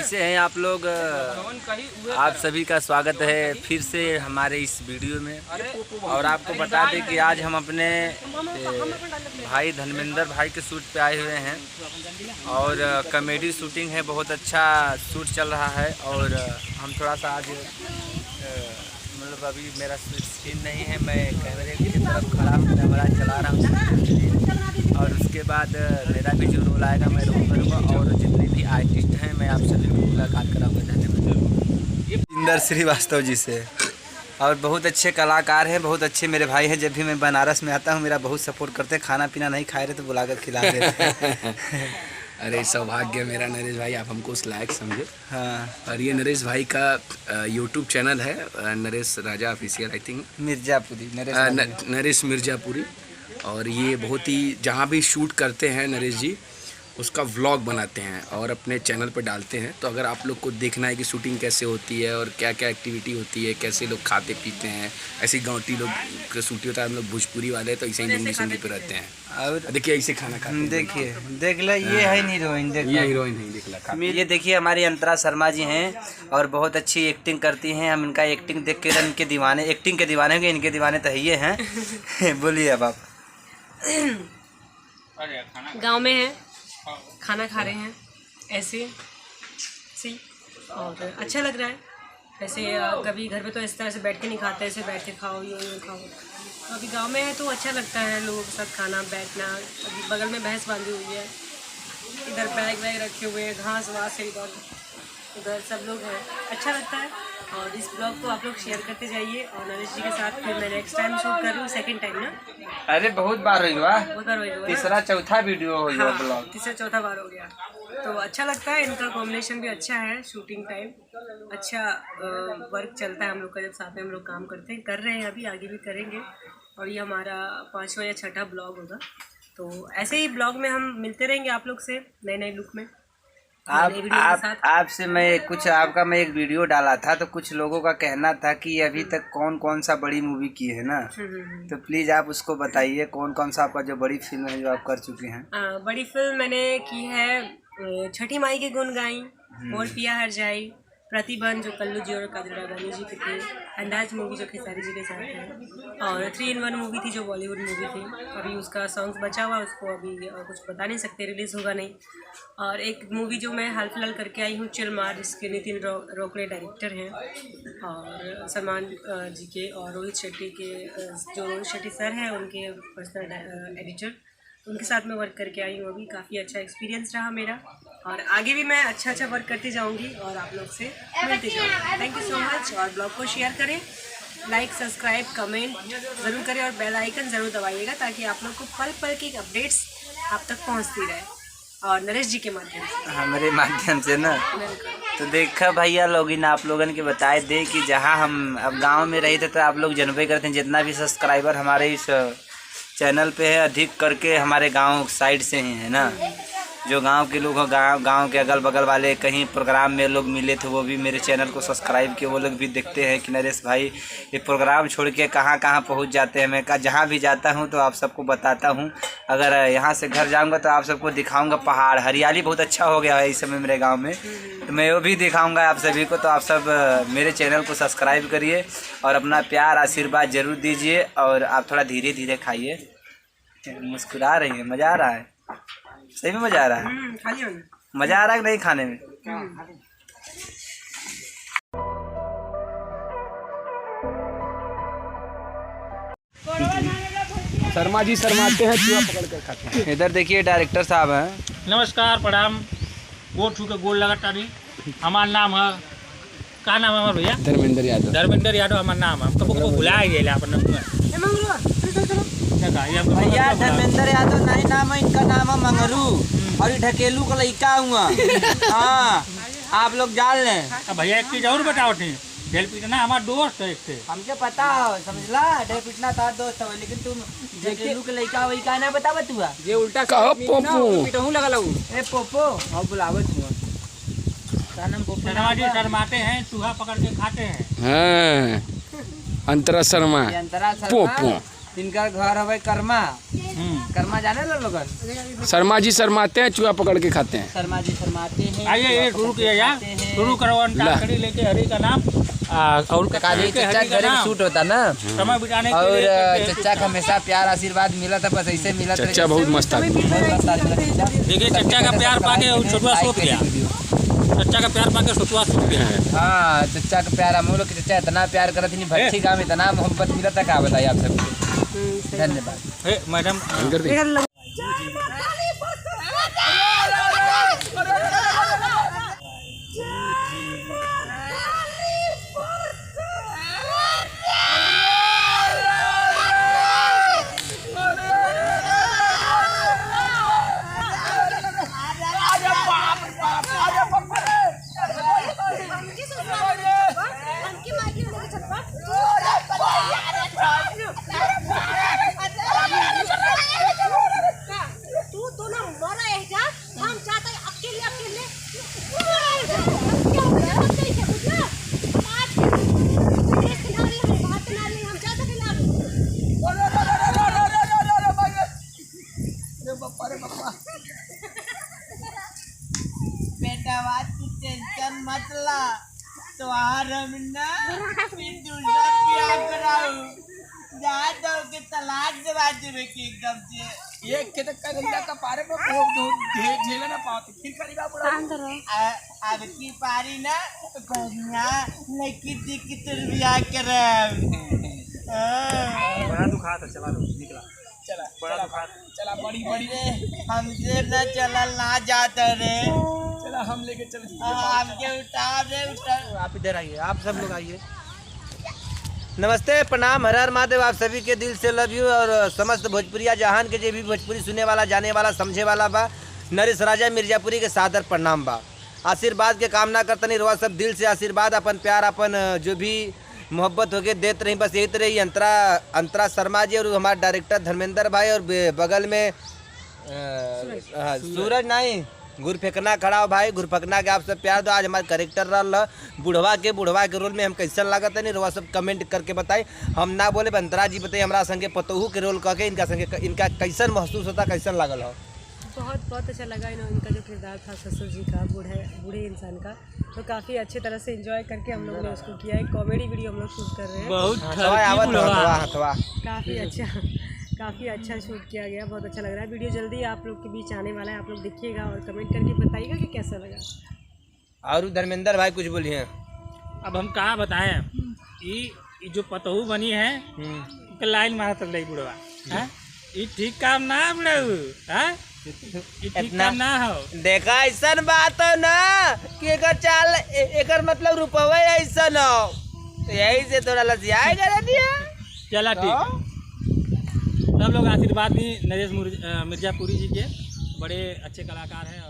कैसे हैं आप लोग? आप सभी का स्वागत है फिर से हमारे इस वीडियो में। और आपको बता दें कि आज हम अपने भाई धर्मेंद्र भाई के शूट पे आए हुए हैं और कॉमेडी शूटिंग है, बहुत अच्छा शूट चल रहा है। और हम थोड़ा सा आज मतलब अभी मेरा सीन नहीं है, मैं कैमरे की तरफ खड़ा हूँ, कैमरा चला रहा हूँ। और उसके बाद मेरा भी जो रोल आएगा मैं रोल करूँगा और जितने भी आर्टिस्ट हैं मैं आप सभी को मुलाकात कराऊँगा। धन्यवाद इंदर श्रीवास्तव जी से। और बहुत अच्छे कलाकार हैं, बहुत अच्छे मेरे भाई हैं। जब भी मैं बनारस में आता हूँ मेरा बहुत सपोर्ट करते हैं। खाना पीना नहीं खाए रहे तो बुलाकर खिला देते हैं। अरे सौभाग्य मेरा नरेश भाई, आप हमको उस लायक समझे। हाँ, और ये नरेश भाई का यूट्यूब चैनल है, Naresh Raja official, I think Mirzapuri Naresh Mirzapuri. और ये बहुत ही जहाँ भी शूट करते हैं नरेश जी उसका व्लॉग बनाते हैं और अपने चैनल पर डालते हैं। तो अगर आप लोग को देखना है कि शूटिंग कैसे होती है और क्या क्या एक्टिविटी होती है, कैसे लोग खाते पीते हैं, ऐसे गाँवटी लोग का शूटिंग होता है। हम लोग भोजपुरी वाले तो ऐसे ही हिंदी सुंदी पे रहते हैं। और देखिए ऐसे खाना खाते हैं। देखिए देख लो, ये है हीरोइन, ये हीरोइन है, देख ला। ये देखिए हमारी अंतरा शर्मा जी हैं और बहुत अच्छी एक्टिंग करती हैं। हम इनका एक्टिंग देख के इनके दीवाने, एक्टिंग के दीवाने होंगे, इनके दीवाने तो ये हैं। बोलिए अब आप। गांव में है, खाना खा रहे हैं ऐसे सी, और अच्छा लग रहा है। ऐसे कभी घर पे तो इस तरह से बैठ के नहीं खाते, ऐसे बैठ के खाओ, यूँ खाओ। तो अभी गांव में है तो अच्छा लगता है लोगों के साथ खाना बैठना। अभी बगल में भैंस बांधी हुई है, इधर बैग वैग रखे हुए हैं, घास वास है इधर सब लोग हैं, अच्छा लगता है। और इस ब्लॉग को आप लोग शेयर करते जाइए। और नरेश जी के साथ फिर मैं नेक्स्ट टाइम शूट कर रही हूँ, सेकंड टाइम ना। अरे बहुत बार हुआ, बहुत बार हुआ, तीसरा चौथा वीडियो हो गया, ब्लॉग तीसरा चौथा बार हो गया। तो अच्छा लगता है, इनका कॉम्बिनेशन भी अच्छा है। शूटिंग टाइम अच्छा वर्क चलता है हम लोग का, जब साथ में हम लोग काम करते हैं, कर रहे हैं अभी, आगे भी करेंगे। और ये हमारा 5वां या 6ठा ब्लॉग होगा। तो ऐसे ही ब्लॉग में हम मिलते रहेंगे आप लोग से नए नए लुक में। आपसे मैं कुछ आपका मैं एक वीडियो डाला था तो कुछ लोगों का कहना था कि अभी तक कौन कौन सा बड़ी मूवी की है ना, तो प्लीज़ आप उसको बताइए कौन कौन सा आपका जो बड़ी फिल्म है जो आप कर चुके हैं। बड़ी फिल्म मैंने की है छठी माई के गुण गाई, मोर पिया हर जाई, प्रतिबंध जो कल्लू जी और काजरा रानी जी की थी, अंदाज मूवी जो खेसारी जी के साथ है, और 3 in 1 मूवी थी जो बॉलीवुड मूवी थी। अभी उसका सॉन्ग्स बचा हुआ, उसको अभी कुछ बता नहीं सकते, रिलीज़ होगा नहीं। और एक मूवी जो मैं हाल फिलहाल करके आई हूँ, चिल मार, जिसके नितिन रोकड़े डायरेक्टर हैं, और सलमान जी के और रोहित शेट्टी के, जो रोहित शेट्टी सर हैं उनके पर्सनल एडिटर, उनके साथ मैं वर्क करके आई हूँ। अभी काफ़ी अच्छा एक्सपीरियंस रहा मेरा, और आगे भी मैं अच्छा वर्क करती जाऊँगी और आप लोग से मिलती जाऊँगी। Thank you so much. और ब्लॉग को शेयर करें, लाइक सब्सक्राइब कमेंट ज़रूर करें और बेल आइकन ज़रूर दबाइएगा ताकि आप लोग को पल पल की अपडेट्स आप तक पहुँचती रहे, और नरेश जी के माध्यम से, हमारे माध्यम से ना। तो देखा भैया लोग इन आप लोगों के बताए दे कि जहाँ हम अब गांव में रहे थे तो आप लोग जनवे करते हैं, जितना भी सब्सक्राइबर हमारे इस चैनल पे है अधिक करके हमारे गांव साइड से ही है ना। जो गांव के लोग हो, गांव के अगल बगल वाले कहीं प्रोग्राम में लोग मिले थे वो भी मेरे चैनल को सब्सक्राइब किए, वो लोग भी देखते हैं कि नरेश भाई ये प्रोग्राम छोड़ के कहाँ कहाँ पहुंच जाते हैं। मैं जहाँ भी जाता हूं तो आप सबको बताता हूं। अगर यहाँ से घर जाऊंगा तो आप सबको दिखाऊंगा पहाड़, हरियाली बहुत अच्छा हो गया है इस समय मेरे गाँव में, तो मैं वो भी दिखाऊँगा आप सभी को। तो आप सब मेरे चैनल को सब्सक्राइब करिए और अपना प्यार आशीर्वाद ज़रूर दीजिए। और आप थोड़ा धीरे धीरे खाइए, मुस्कुरा रही है, मज़ा आ रहा है, सही में मज़ा आ रहा है, मज़ा आ रहा है कि नहीं खाने में? शर्मा जी शर्माते हैं, चूहा पकड़ कर खाते हैं। इधर देखिए डायरेक्टर साहब हैं। नमस्कार प्रणाम, गोड़ छू के गोड़ लगाता नहीं। हमारा नाम है, क्या नाम है हमारे भैया? धर्मेंद्र यादव। धर्मेंद्र यादव हमारा नाम है। कब बुलाया गया अपन भैया धर्मेंद्र यादव नहीं नाम है, इनका नाम है मंगरू और ढकेलू का लड़का हुआ। हाँ, आप लोग जान लें। भैया एक चीज और बताओ थी, ढेल पीटना हमारा दोस्त है, इससे हमके पता हो, समझला, ढेल पीटना तार दोस्त हो, लेकिन तुम ढकेलू के लड़का वही का ना बता बतुआ ये उल्टा कहो पोपो पिटहू लगा लऊ। ए पोपो और बुलावत हुआ, का नाम पोपो? शर्मा जी शर्माते हैं, चूहा पकड़ के खाते हैं। हाँ, अंतरा शर्मा पोपो, इनका घर है कर्मा। कर्मा जाने लो लोगन? शर्मा जी शर्माते हैं, चूहा पकड़ के खाते हैं। शर्मा जी शर्माते हैं, आइए ये शुरू किया जाए। शुरू करो अंताक्षरी लेके हरि का नाम और काका जी लेके चचा हरि का घर में नाम शूट होता ना, समय बिताने के और लिए करते हैं। चचा का हमेशा प्यार आशीर्वाद मिला था, बस ऐसे मिला था। चचा बहुत मस्त आदमी है। देखिए चचा का प्यार पाके और छोटुआ सूख गया, चचा का प्यार पाके छोटुआ सूख गया है। हाँ चचा का प्यार, हम लोग के चचा इतना प्यार करते नहीं, भट्टी गाँव में इतना मोहब्बत मिला था, क्या बताइए आप सबको। धन्यवाद। हे मैडम कर दे। बेटा बात तू टेंशन मत ला, तोहार हम ना फिर दूसरा ब्याह कराऊ, जहाँ तो के तलाक दबा देवे के एकदम से। ये के तक का का पारे में बहुत झेला ना पाते, फिर करीबा पड़ा। अब की पारी ना बढ़िया लड़की देख के तेरे ब्याह कराऊ। बड़ा दुखा था, चला लो निकला, चला बड़ा दुखा चला बड़ी बड़ी हमसे न चलल ना जाता रे, चला हम लेके चल। हमके उठा दे उठा। आप इधर आइए, आप सब लोग आइए। नमस्ते, प्रणाम, हर हर महादेव। आप सभी के दिल से लव यू। और समस्त भोजपुरिया जहान के जो भी भोजपुरी सुने वाला, जाने वाला, समझे वाला बा, नरेश राजा मिर्जापुरी के सादर प्रणाम बा। आशीर्वाद के कामना करतनी, रोआ सब दिल से आशीर्वाद, अपन प्यार, अपन जो भी मोहब्बत होके देते रही, बस यही तरह ही। अंतरा शर्मा जी और हमारे डायरेक्टर धर्मेंद्र भाई, और बगल में सूरज नहीं गुरफेकना खड़ा हो भाई, गुरफकना के आप सब प्यार दो। आज हमारे करेक्टर रहा बुढ़वा के रोल में हम कैसन लागत है नहीं, रोआ सब कमेंट करके बताई। हम ना बोले, अंतरा जी बताइए हमारा संगे पतोहू के रोल करके इनका संगे इनका कैसन महसूस होता, कैसन लागल हो? बहुत अच्छा लगा इनका जो किरदार था ससुर जी का, बूढ़े इंसान का, तो काफ़ी अच्छे तरह से एंजॉय करके हम लोगों ने उसको किया है। कॉमेडी वीडियो हम लोग शूट कर रहे हैं, काफ़ी अच्छा शूट किया गया, बहुत अच्छा लग रहा है। वीडियो जल्दी आप लोग के बीच आने वाला है, आप लोग देखिएगा और कमेंट करके बताइएगा कि कैसा लगा। और धर्मेंद्र भाई कुछ बोलिए। अब हम कहाँ बताएं, ये जो पतहू बनी है लाइन मारा चल रही बुढ़वा, ये ठीक काम ना बुढ़ऊ, ठीक काम ना हो। देखा ऐसा बात हो ना कि एकर चाल एकर मतलब रुपवा ऐसा हो, तो यही से थोड़ा लसिया कर दिया। चला ठीक, सब लोग आशीर्वाद दी नरेश मिर्जापुरी जी के, बड़े अच्छे कलाकार हैं।